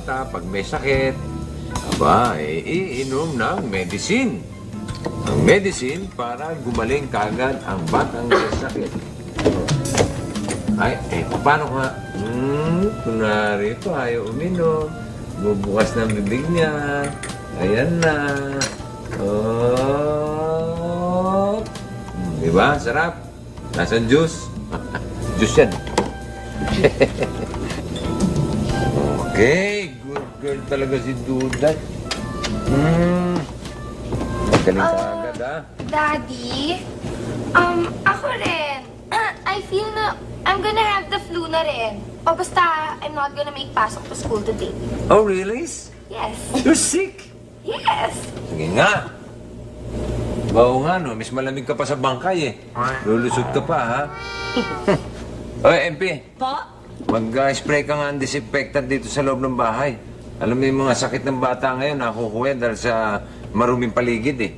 bata, pag may sakit, aba, iinom ng medicine. Ang medicine para gumaling kagad ang batang may sakit. Ay, paano ka? Kunwari ito, ayaw uminom. Bubukas ng bibig niya. Ayan na. Oh. Diba? Sarap. Nasaan juice? Juice yan. Okay. Good girl talaga si Duday. Magaling ka agad, ha? Daddy, ako rin. I feel na I'm gonna have the flu na rin. O basta, I'm not gonna make pasok to school today. Oh, really? Yes. You're sick? Yes. Sige nga. Oo nga, no? Mas malamig ka pa sa bangkay, eh. Lulusot ka pa, ha? Oy, MP. Po? Mag-spray ka nga ng disinfectant dito sa loob ng bahay. Alam mo yung mga sakit ng bata ngayon, nakukuha dahil sa maruming paligid, eh.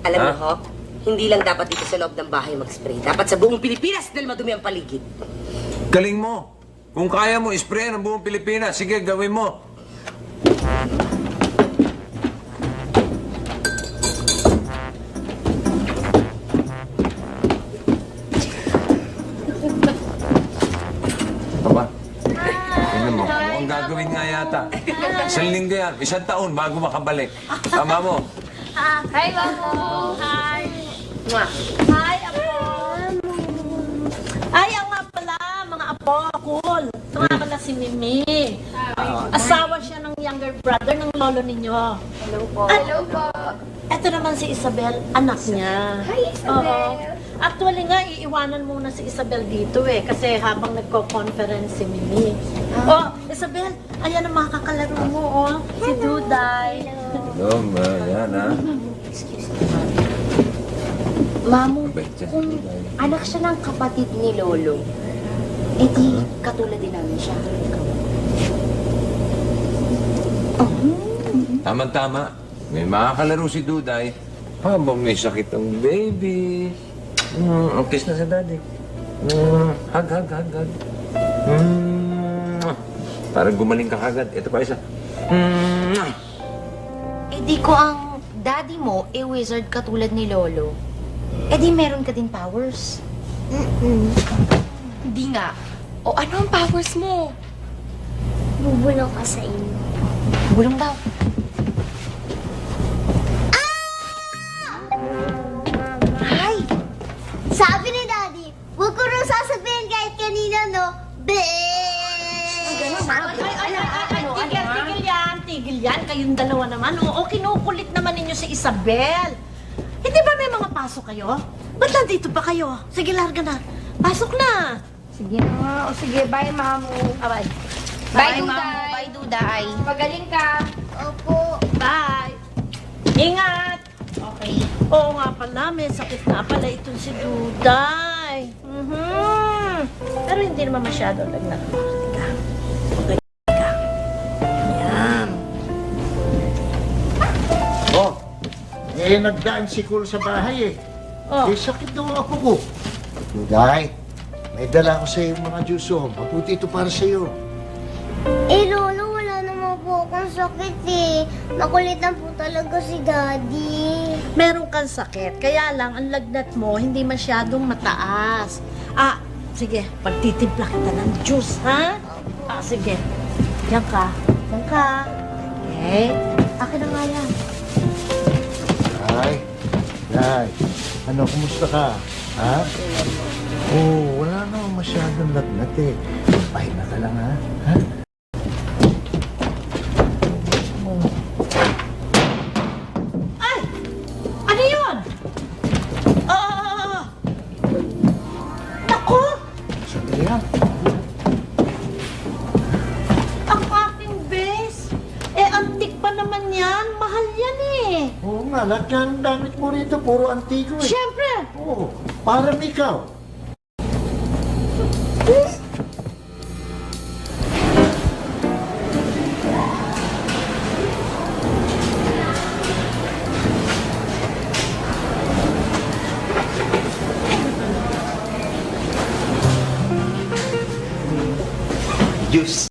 Alam Ha? mo, Hop, hindi lang dapat dito sa loob ng bahay mag-spray. Dapat sa buong Pilipinas dahil madumi ang paligid. Galing mo. Kung kaya mo, spray ng buong Pilipinas. Sige, gawin mo. Aba, tingnan mo. Mukhang gagawin nga yata. Isang linggo yan, isang taon bago makabalik. Tama mo. Hi, Mamo. Hi! Mwah. Hi, Apo! Ay, ang nga pala, mga Apo, cool. Ito nga pala si Mimi. Asawa siya ng younger brother ng lolo ninyo. Hello po. Hello po. Ito naman si Isabel, anak niya. Hi, Isabel. Oo. Actually nga, iiwanan muna si Isabel dito eh, kasi habang nagko-conference si Mimi. Oh, Isabel, ayan ang mga kakalaro mo, oh. Si Duday. No, yan, ha? Mamo, Mabait siya. kung anak siya ng kapatid ni Lolo, edi katulad din namin siya. Tama-tama. May makakalaro si Duday habang may sakit ang baby. Kiss na sa daddy. Hug. Para gumaling ka kagad. Ito pa isa. Edi ko ang daddy mo, wizard katulad ni Lolo. Edi meron ka din powers. Hindi nga. O ano ang powers mo? Bubulong ka sa inyo. Bulong daw. Ay! Sabi ni Daddy, huwag ko rin sasabihin kahit kanina, no? Tigil yan. Kayong dalawa naman. Oo, kinukulit naman ninyo si Isabel. Hindi ba may mga pasok kayo? Ba't nandito pa kayo? Sige, larga na. Pasok na. Sige na nga. O sige, bye, Mamu. Bye. Bye, Duday. Bye, Duday. Magaling ka. Opo. Bye. Ingat. Okay. Oo nga pala, may sakit nga pala itong si Duday. Pero hindi naman masyado lagnat. Teka. Okay. Teka. Yan. Oh, nagdaan si Kul sa bahay eh. Oh. Sakit daw ako ko. Day, may dala ko sa iyo mga juice oh. Mabuti ito para sa iyo. Lolo, wala naman po akong sakit eh. Makulitan po talaga si Daddy. Meron kang sakit, kaya lang ang lagnat mo hindi masyadong mataas. Sige, pagtitimpla kita ng juice, ha? Sige. Diyan ka. Diyan ka. Okay. Akin na nga yan. Day, ano, kumusta ka? Ha? Oh, wala naman masyadong lagnat eh. Pahinga ka lang ha? Ha? Ay! Ano yun? Naku! Sabi yan. Ang aking base! Antik pa naman yan. Mahal yan eh. Oo nga, lahat nga ng damit mo rito, puro antiko eh. Siyempre! Oo, parang ikaw. Juice.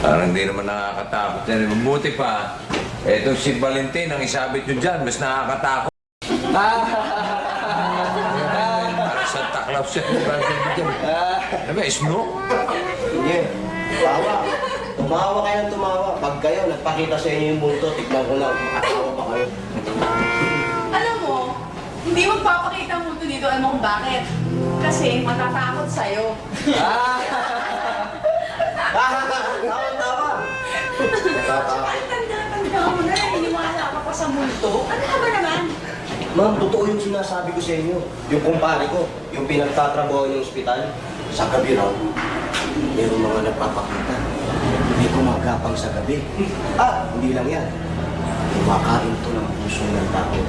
Parang hindi naman nakakatakot yan. Mabuti pa, etong si Valentin, ang isabit nyo dyan, mas nakakatakot. Parang Santa Claus yan. Ano ba, smoke? Sige, tumawa. Tumawa kayo ng tumawa. Pag kayo nagpakita sa inyo yung multo, tignan ko lang, makatawa pa kayo. Alam mo, hindi magpapakita ang mundo dito. Alam mo kung bakit? Kasi matatakot sa'yo. Tawa-tawa. Natatakot. Ay, tanda mo na. Iniwala ka pa sa multo. Ano ka ba naman? Ma'am, totoo yung sinasabi ko sa inyo. Yung kumpare ko, yung pinagtatrabaho ng ospital, sa gabi raw, mayroong mga nagpapakita. May gumagapang sa gabi. Hindi lang yan. Kumakain to ng puso ng tao.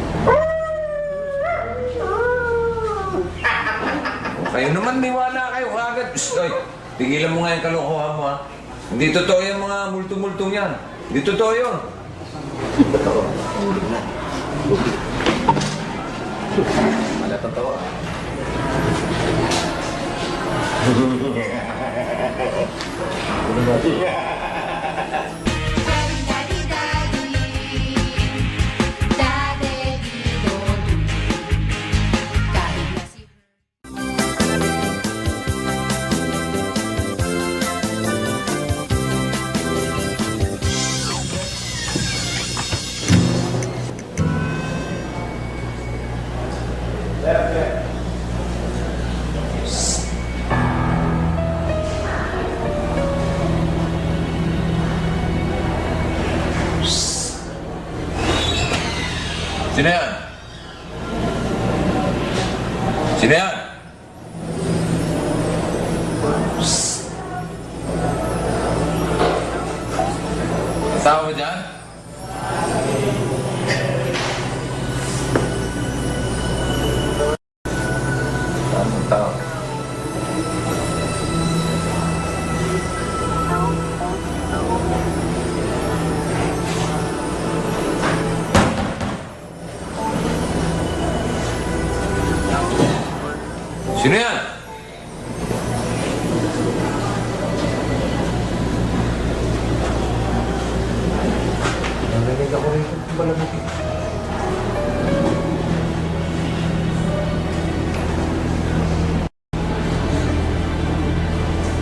Kayo naman, niwala kayo agad. Oy, tigilan mo nga yung kalokohan mo, ha? Hindi totoo yung mga multo-multong yan. Hindi totoo yun. Totoo. Wala totoo. Sino yan? Sino yan? Tao ba dyan? Tamang tao. Sino yan? Narinig ako rin kung malamig.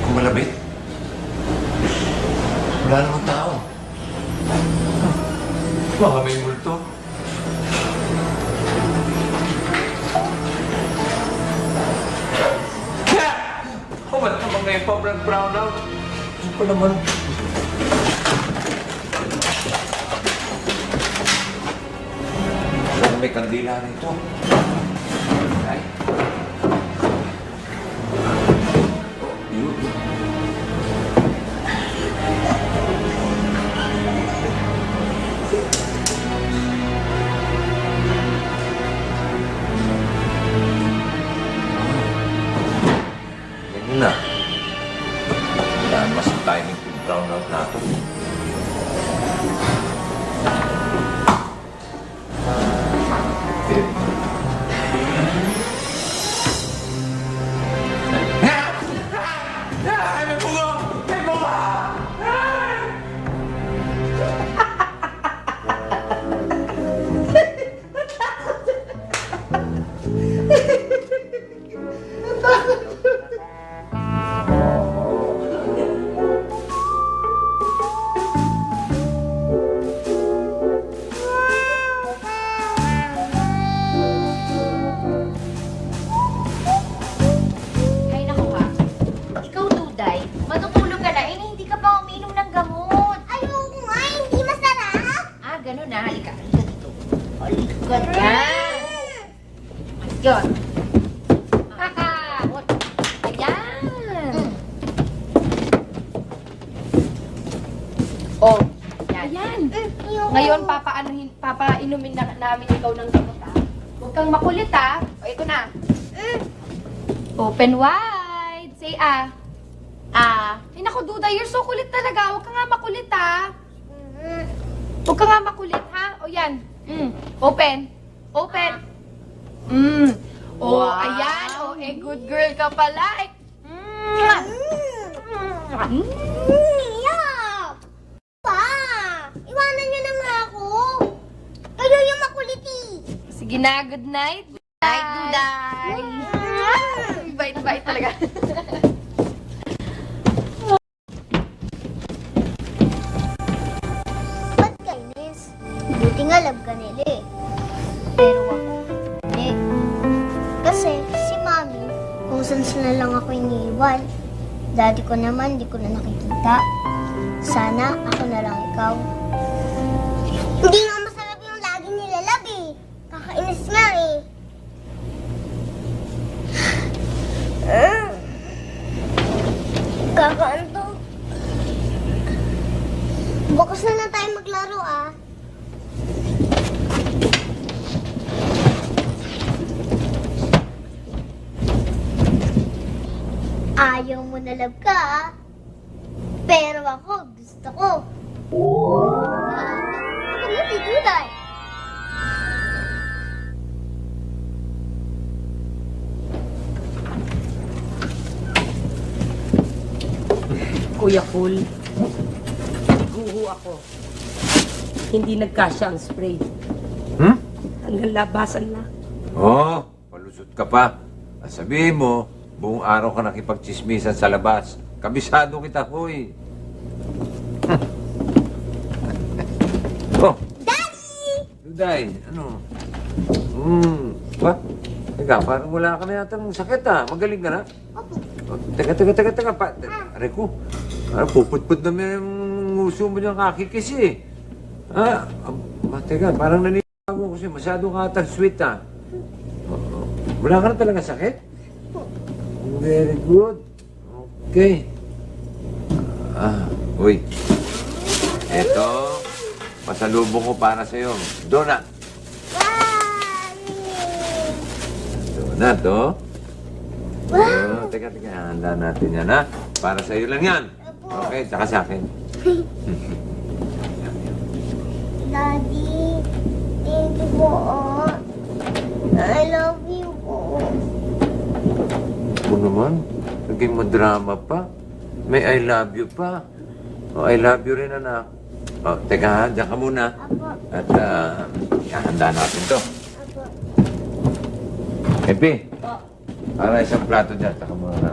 Kumalabit? Wala namang tao. Baka may multo. Ba't naman ngayon pa brown out? Ano pa naman? Parang may kandila rito. Ay. Yun. Ganyan na. Wala mas timing to brown out natin. May bunga! May bunga! Ay, naku ha. Ikaw, Duday, matutulog ka na. Hindi ka pa umiinom ng gamot. Ayoko nga, hindi masarap. Ganun na. Halika dito. Halika dyan. Ayun. Haha. Ayan. Oh, ayan. Ngayon, papainumin na namin ikaw ng gamot, ha? Huwag kang makulit, ha? O, ito na. Open wide. Say, ah. Ay, naku, Duda, you're so kulit talaga. Huwag ka nga makulit, ha? Huwag ka nga makulit, ha? O, yan. Open. Open. Oh, Wow. ayan. Oh, good girl ka pala. Yum! na. Good night. Night, Duday. Bait-bait talaga. Ba't kainis? Buti nga love ka nila eh. Pero ako, hindi. Kasi si Mami, kung saan lang ako iniiwan. Daddy ko naman, di ko na nakikita. Sana ako na lang ikaw. Hindi nga masarap yung lagi nilalab eh. Kakainis nga eh. Kakaanto. Bukas na lang tayo maglaro ah. Ayaw mo na love ka ah. Pero ako, gusto ko. Ako na si Duday. Kuya Cool, guho ako. Hindi nagkasya ang spray. Hmm? Hanggang labasan na. Oh, palusot ka pa. At sabihin mo, buong araw ka nakipagchismisan sa labas. Kabisado kita, hoy. Oh. Daddy! Duday, ano? Ba? Teka, parang wala ka na yata ng sakit ah. Magaling ka na? Oh, teka. Aray ko. Parang puput-put na may nguso mo niyang kakikis eh. Teka, parang naninibago ko siya. Masyado ka atang sweet ah. Wala ka na talaga sakit? Very good. Okay. Uy. Eto, pasalubong ko para sa'yo. Donut. Donut, oh. Oh, teka. Handa natin yan, ha? Para sa'yo lang yan. Okay, tsaka sa akin. Daddy, thank you po. I love you po. Ako naman, naging madrama pa. May I love you pa. Oh, I love you rin, anak. Oh, teka ha, diyan ka muna. Apo. At, handa natin to. Apo. Epi, para isang plato dyan, tsaka mga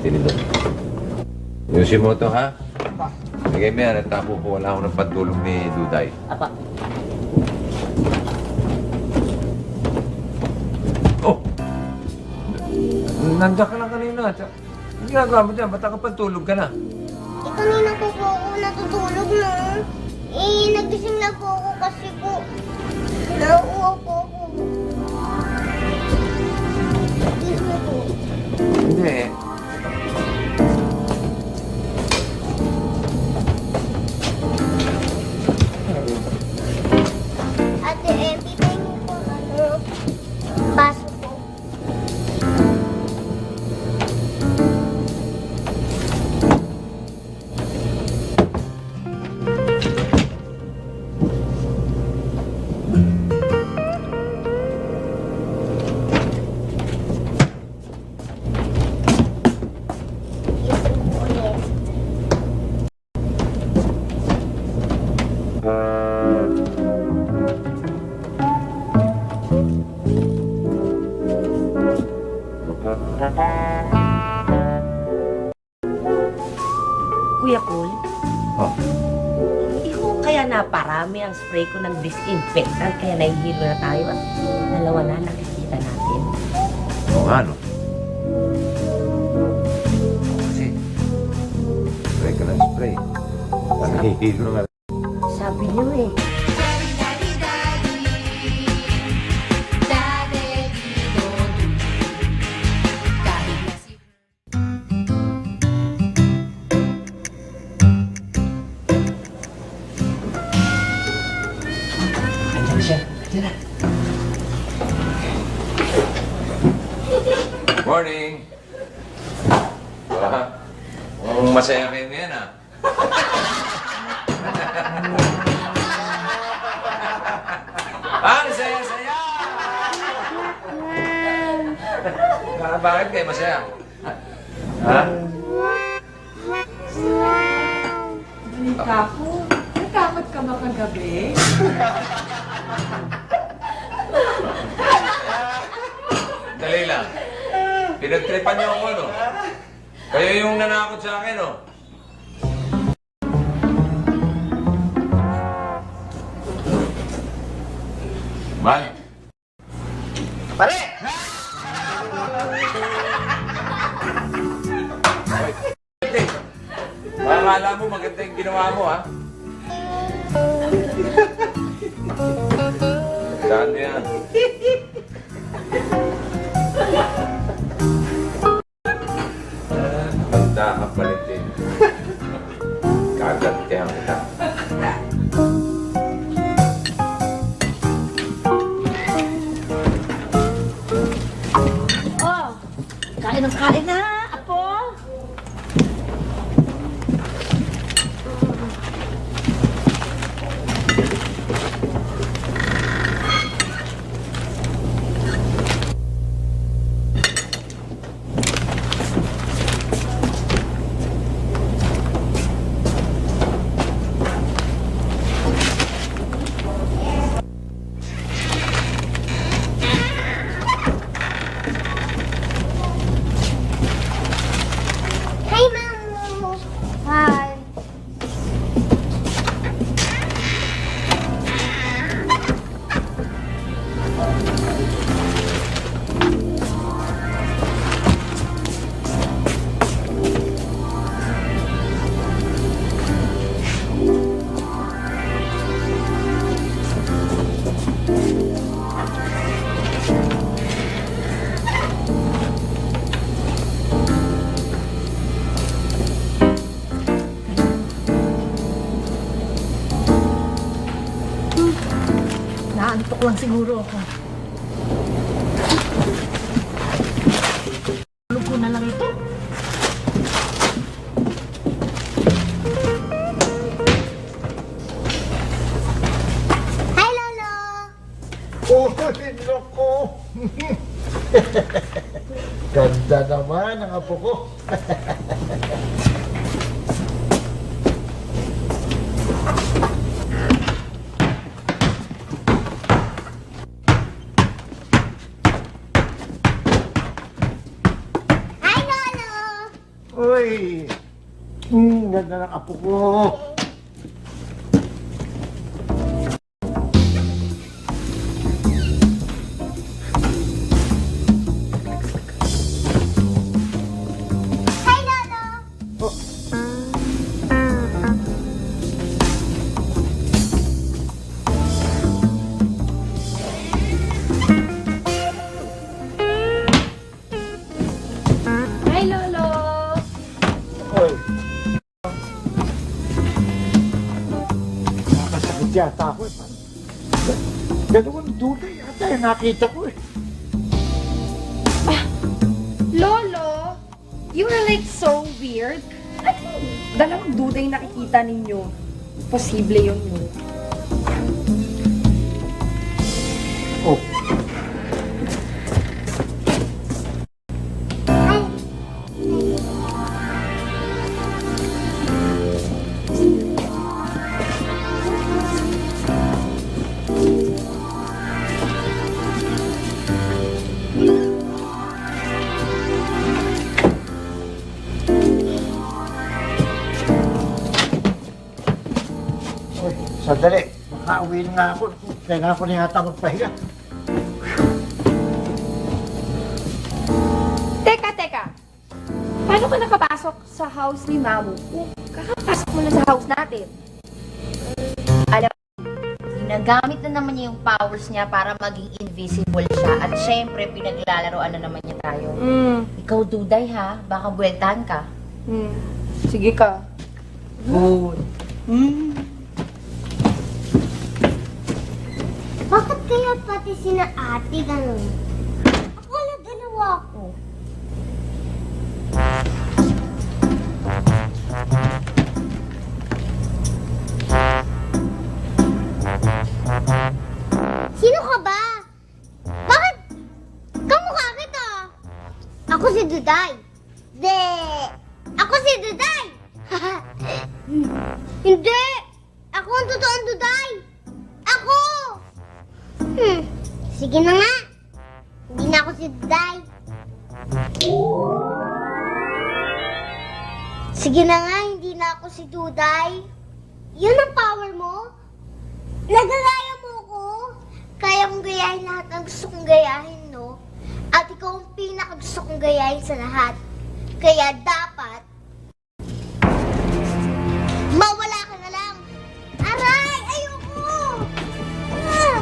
tinidor. Yusin mo to, ha? Lagay mo yan, at tapo po, wala akong ng pantulong ni Duday. Apa, Oh! Nandiyan ka lang kanina. Ang ginagawa mo dyan, ba't nakapantulog ka na? Kanina po ako natutulog no. Nagising na po ako kasi po nauuwa po ako. Excuse me po. Hindi. Ate Epi, tayo po baso po. Kuya Cool, Oh. hindi ko kaya naparami ang spray ko ng disinfectant kaya nahihilo na tayo at dalawa na nakikita natin. Oo nga, no? Kasi, spray ka ng spray. Panahihilo nga. Sabi niyo eh. Andiyan siya. Morning! Masaya kayo ngayon, ah. Saya! Bakit kayo masaya? Ha? Balita ko, natakot ka ba kagabi? Dali lang. Pinagtripan niyo ako, no? Kayo yung nanakot sa akin, no? Man. Pare! Akala mo maganda yung ginawa mo, ha? Saan mo yan? Banda ka palit din. Kagantihan kita. Oh, kain na, apo. Hi, Mamu! Hi! Naantok lang siguro ako. Tulog ko na lang ito. Hi, Lolo! Oh, loko! Ganda naman ang apo ko. Hi, Lolo! Uy! Ganda ng apo ko. Hi, Lolo! Hi, Lolo! Uy! Nakasakit yata ako eh. Dalawang duda yata yung nakita ko eh. Lolo, you are like so weird. Ano? Dalawang duda yung nakikita ninyo. Posible yun. Oh, uy, sandali. Makauwi na nga ako. Kailangan ko na yata magpahinga. Teka. Paano ka nakapasok sa house ni Mamu? Kakapasok mo na sa house natin. Alam mo, ginagamit na naman niya yung powers niya para maging invisible siya. At syempre, pinaglalaroan na naman niya tayo. Ikaw, Duday, ha? Baka buweltahan ka. Sige ka. Good. Bakit kaya pati sina ate ganun? Ako wala ginawa ko. Sino ka ba? Bakit? Kamukha kita. Ako si Duday. Ako si Duday. Hindi. Ako ang totoong Duday. Ako. Sige na nga. Hindi na ako si Duday. Sige na nga, hindi na ako si Duday. Yun ang power mo? Nagagaya mo ko? Kaya kong gayahin lahat ng gusto kong gayahin, no? At ikaw ang pinakagusto kong gayahin sa lahat. Kaya dapat, mawala ka na lang. Aray! Ayoko! Ah!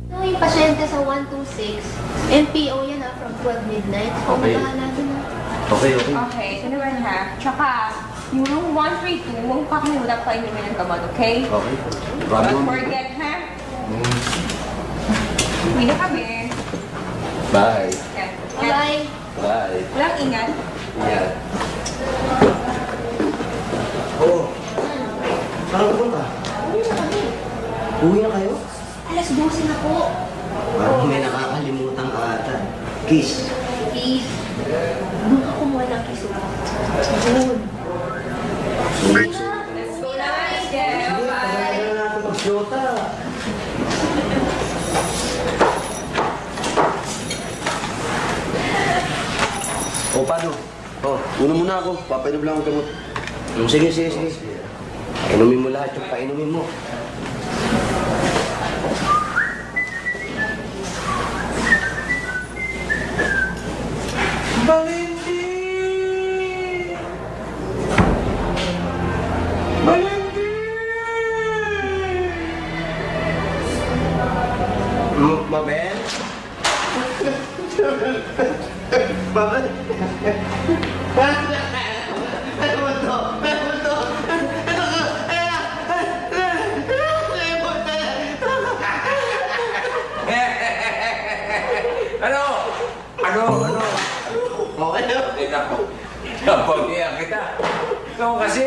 So, yung pasyente sa 126, NPO yan from 12 midnight. So, Okay. bahala din na. Okay, okay. Okay, ito naman ha. Tsaka, yung room 132, huwag kakalimutan pa inumin ng gamot, okay? Okay. Don't forget, ha? Uwi na kami. Bye. Okay. Bye! Bye. Walang ingat. Yeah. Oo. Saan pupunta? Uwi na kayo? Alas 12 na po. Parang may nakakalimutan ka ata. Kiss. Please. Doon ka kumuha ng kiso. Doon. Let's go na. Let's go. Bye. Kaya na natin mag-shota. O, paano? Una muna ako. Papainom lang ang gamot. Sige, sige, sige. Painumin mo lahat yung painumin mo. Mabel? Mabel? Ano ba to? Ano ba to? Ano? Ano? Ano? Okay na. Ay, naku. Napagyan kita. Ikaw kasi.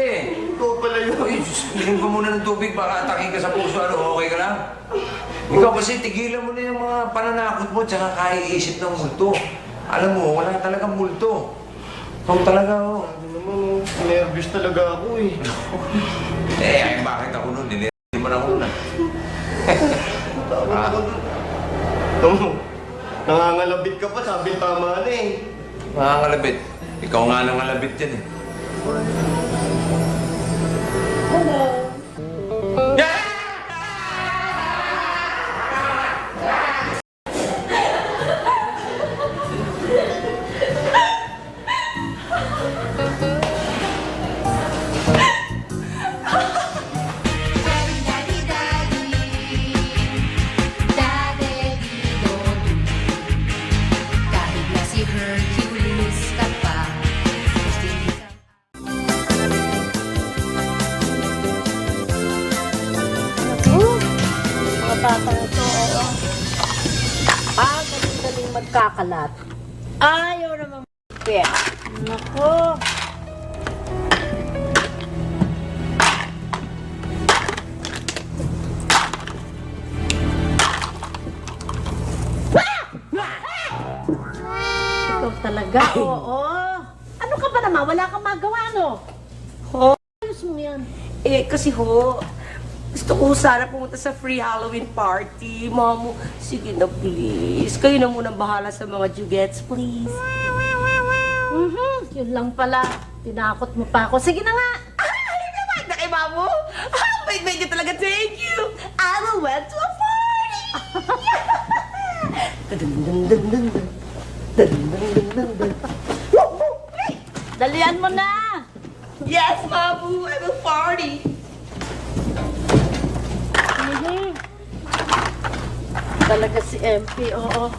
Ikaw pala yun. Uy, inom ka muna ng tubig, baka atakin ka sa puso. Ano, okay ka lang? Ikaw kasi, tigilan mo na yung mga pananakot mo, tsaka kaiisip ng multo. Alam mo, wala talagang multo. Ikaw talaga, oh. Ano naman, nervous talaga ako eh. Ay, bakit ako nun? Hindi mo na una. Takot ako dun. Tamo, nangangalabit ka pa, sabi tama na eh. Nangangalabit. Ikaw nga nangalabit yan eh. Kahit na si Hercules ka pa, Mga bata na to, oo. Galing magkakalat. Ayaw naman kaya. Nako. Ikaw talaga, oo. Ano ka ba naman? Wala kang magawa, no? Ho? Ayos mo yan. Eh, kasi ho, gusto ko sana pumunta sa free Halloween party. Mamo, sige na please. Kayo na muna bahala sa mga jugets, please. Yun lang pala. Tinakot mo pa ako. Sige na nga. Ay, naman na kay Mamo. Bait-bait niyo talaga. Thank you. I will went to a party. Dun-dun-dun-dun-dun. Dun-dun-dun-dun-dun. Dalian mo na. Yes, Mamu, I will party. Talaga si MP, oo.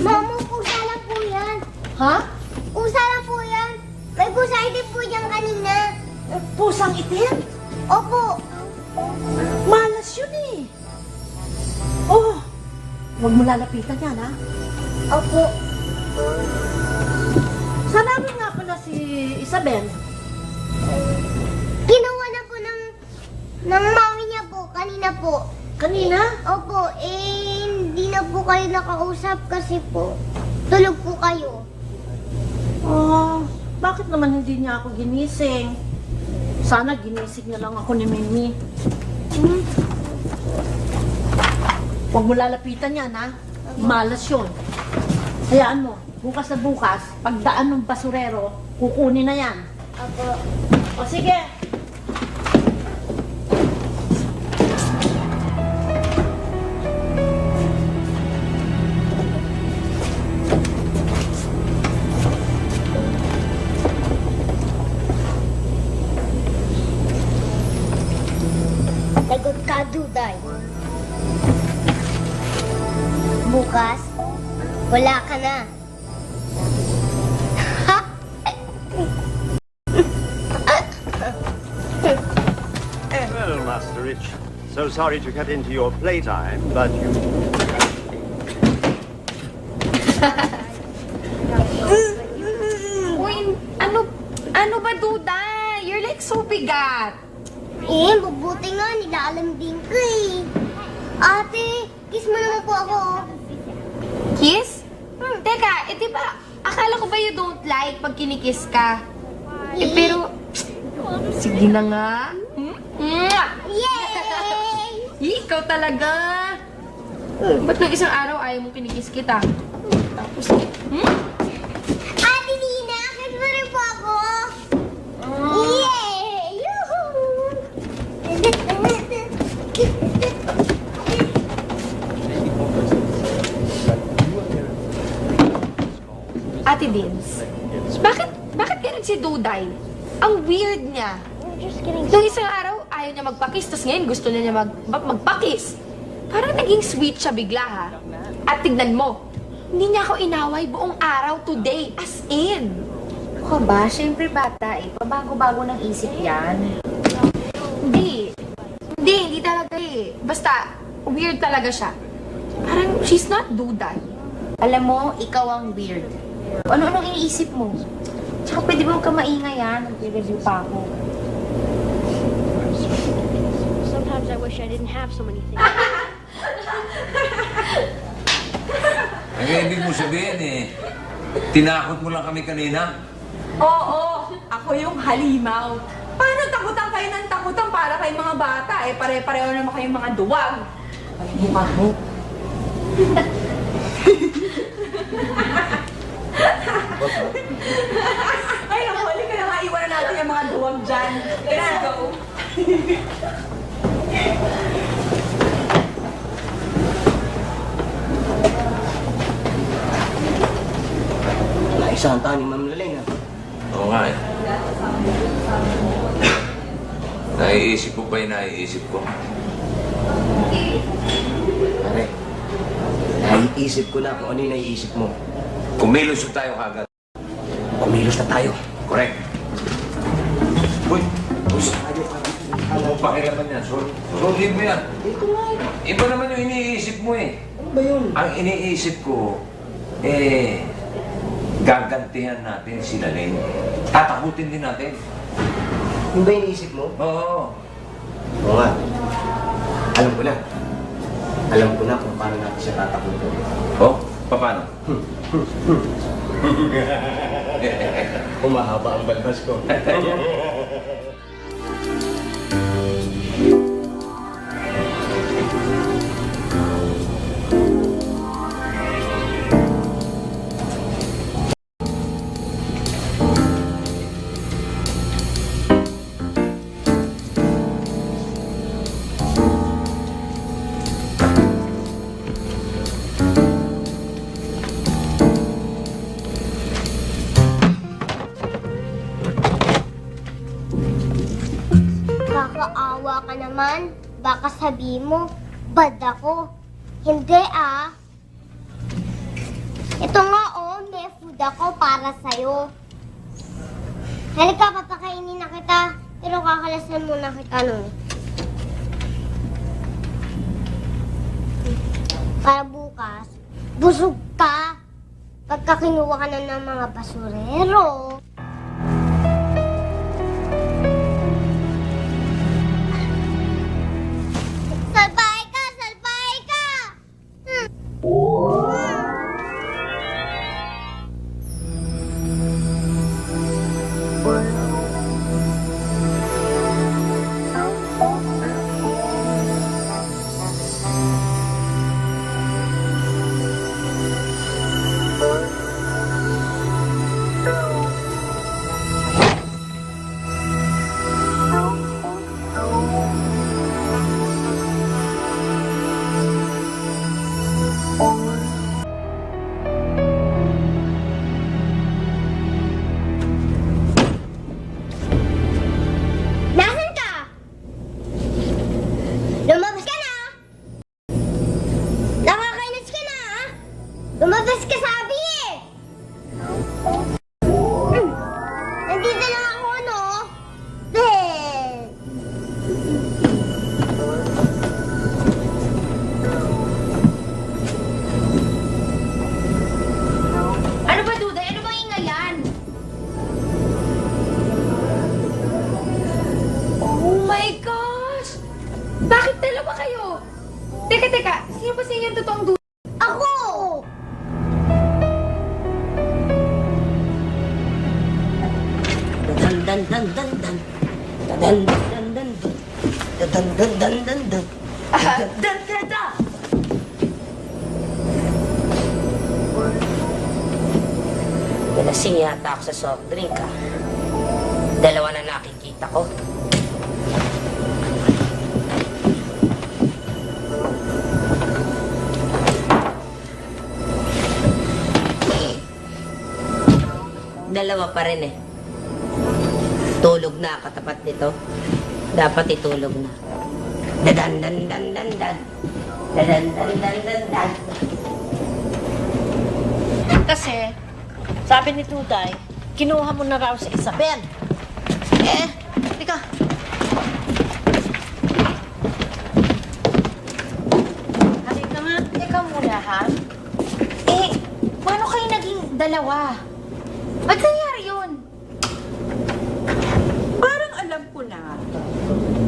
Mamo, pusa lang po yan. Ha? Pusa lang po yan. May pusa din po dyan kanina. Pusang itim? Opo. Malas yun eh. Oh, huwag mo lalapitan yan, ha? Opo. Sanamin nga pala si Isabel. Ginawa na po ng mami niya po, kanina po. Kanina? Opo, eh, hindi na po kayo nakausap kasi po, tulog po kayo. Bakit naman hindi niya ako ginising? Sana ginising na lang ako ni Mimi. Huwag mo lalapitan yan, ha? Malas yun. Hayaan mo, bukas na bukas, pagdaan ng basurero, kukunin na yan. Apo. O sige. Lagot ka, Duday. Bukas, wala ka na. Well, Master Rich, so sorry to cut into your playtime, but you... Uy, ano ba, Duda? You're like so bigat. Mabuti nga, nilalambing ko eh. Ate, kiss mo naman po ako. Kiss? Teka, di ba, akala ko ba you don't like pag kinikiss ka? Pero, sige na nga. Yay! Ikaw talaga. Ba't nung isang araw ayaw mong kinikiss kita? Tapos, Ate Lina, kiss mo rin po ako. Yay! Yuhuu! Ate Vince, bakit ganun si Duday? Ang weird niya. Nung isang araw, ayaw niya magpakiss, tapos ngayon gusto niya magpakiss. Parang naging sweet siya bigla, ha? At tignan mo, hindi niya ako inaway buong araw today, as in. Ako ba? Siyempre bata eh. Pabago-bago ng isip yan. Hindi talaga eh. Basta, weird talaga siya. Parang she's not Duday. Alam mo, ikaw ang weird. Ano-anong iniisip mo? Tsaka pwede ba huwag ka maingay yan? Nag-review pa ako. Sometimes I wish I didn't have so many things. Ang ibig mo sabihin eh, tinakot mo lang kami kanina? Oo, ako yung halimaw. Paano takutan kayo ng takutan para kay mga bata? Eh, pare-pareho naman kayong mga duwag. Mukha mo. Ay, nakahuli ka na nga. Iwanan natin yung mga duwag dyan. Let's go. Naisanta ni Ma'am Lalena. Oo nga eh. Naiisip ko pa yung naiisip ko. Pare, naiisip ko na kung ano yung naiisip mo. Kumilos tayo kagad. Kumilos na tayo. Correct. Uy, ano mo pakilaman yan? Sundin mo yan. Iba naman yung iniisip mo eh. Ano ba yun? Ang iniisip ko, gagantihan natin si Lalene. Tatakutin din natin. Yung ba yung iniisip mo? Oo. Oo nga. Alam ko na. Alam ko na kung paano natin siya tatakutin. Oh, paano? Umahaba ang balbas ko. Kakaawa ka naman. Baka sabihin mo, bad ako. Hindi ah. Ito nga oh, may food ako para sa'yo. Halika, papakainin na kita. Pero kakalasan muna kita nun. Para bukas, busog ka. Pagka kinuha ka na ng mga basurero. Salbahe ka! Salbahe ka! Bakit dalawa kayo? Teka. Sino ba sa inyo ang totoong duda? Ako! Dan dan dan dan dan. Dan dan dan dan. Dan dan dan dan dan. Dan dan dan. Nalasing yata ako sa soft drink, ah. Dalawa na nakikita ko. Dalawa pa rin eh. Tulog na katapat nito. Dapat itulog na. Dadan dan dan dan dan. Dadan dan dan dan dan. Kasi, sabi ni Tuday, kinuha mo na raw si Isabel. Tika. Halika nga. Teka muna, ha? Paano kayo naging dalawa? Ba't nangyari yun? Parang alam ko na.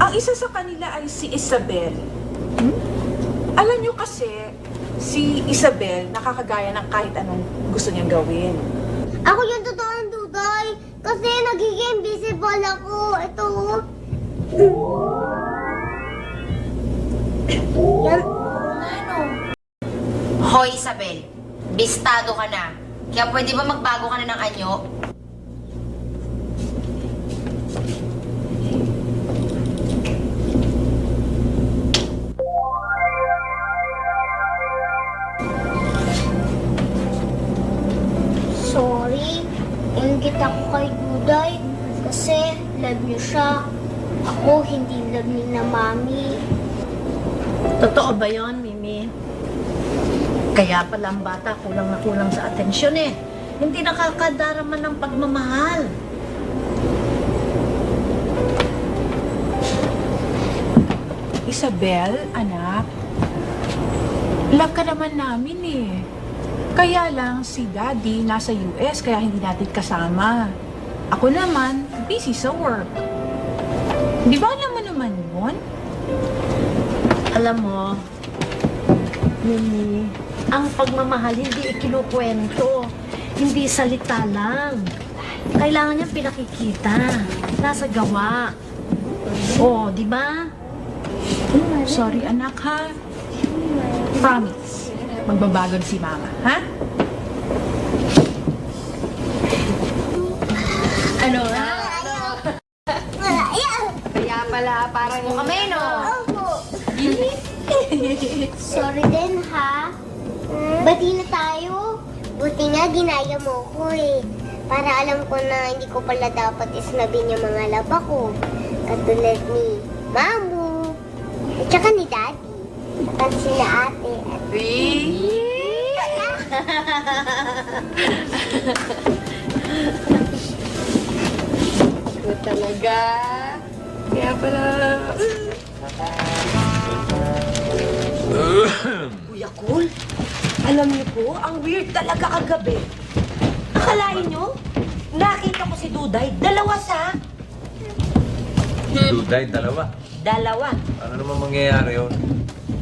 Ang isa sa kanila ay si Isabel. Alam niyo kasi, si Isabel nakakagaya ng kahit anong gusto niyang gawin. Ako yung totoong duday. Kasi nagiging invisible ako. Ito. Yan. Hoy, Isabel. Bistado ka na. Kaya pwede ba magbago ka na ng anyo? Sorry. Ingit ako kay Duday. Kasi love niyo siya. Ako hindi love niya na mami. Totoo ba yon, Mimi? Kaya pala ang bata kulang na kulang sa atensyon eh. Hindi nakakadarama ng pagmamahal. Isabel, anak, love ka naman namin eh. Kaya lang si Daddy nasa US kaya hindi natin kasama. Ako naman, busy sa work. Di ba alam mo naman yun? Alam mo, Mimi, ang pagmamahal hindi ikinukwento. Hindi salita lang. Kailangan niyang pinakikita. Nasa gawa. Oh, di ba? Sorry anak ha. Promise, magbabago na si Mama, ha? Ano ha? Ayan. Kaya pala, parang Kami, no? Opo. Sorry din ha. Bati na tayo. Buti nga ginaya mo ko eh. Para alam ko na hindi ko pala dapat isnabin yung mga laba ko. Katulad ni Mamu. At saka ni Daddy. At sila ate. Good talaga. Kaya pala... Kuya Cool, alam niyo po, ang weird talaga kagabi. Akalain niyo, nakita ko si Duday, dalawa sa... Duday, dalawa. Dalawa. Ano naman mangyayari yun?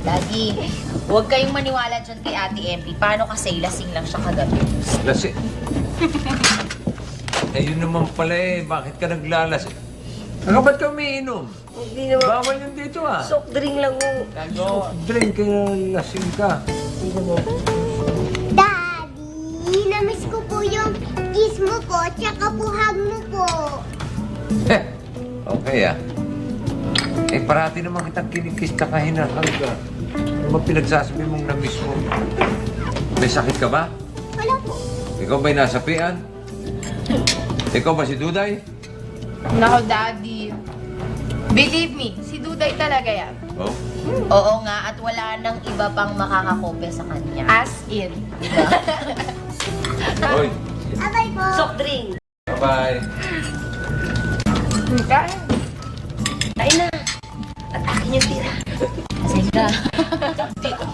Daddy, huwag kayong maniwala dyan kay Ate MP. Paano kasi lasing lang siya kagabi? Lasing. Yun naman pala eh. Bakit ka naglalasing? Ba't ka umiinom? Hindi naman, Bawal yun dito ah. soft drink lang mo. Drink, kaya lasing ka. Daddy, namiss ko po yung kiss mo po, tsaka po hug mo po. Okay ah. Parati naman kitang kinikis ka hinahag ka. Ano ba pinagsasabi mong na-miss mo? May sakit ka ba? Wala po. Ikaw ba'y nasapian? Ikaw ba si Duday? Nako, Daddy. Believe me, si Duday talaga yan. Oh? Oo nga, at wala nang iba pang makakakopya sa kanya. As in. Hoy, Abay po. Soft drink. bye-bye. Kain. Kain na. At akin yung tira. Sige ka. Dito.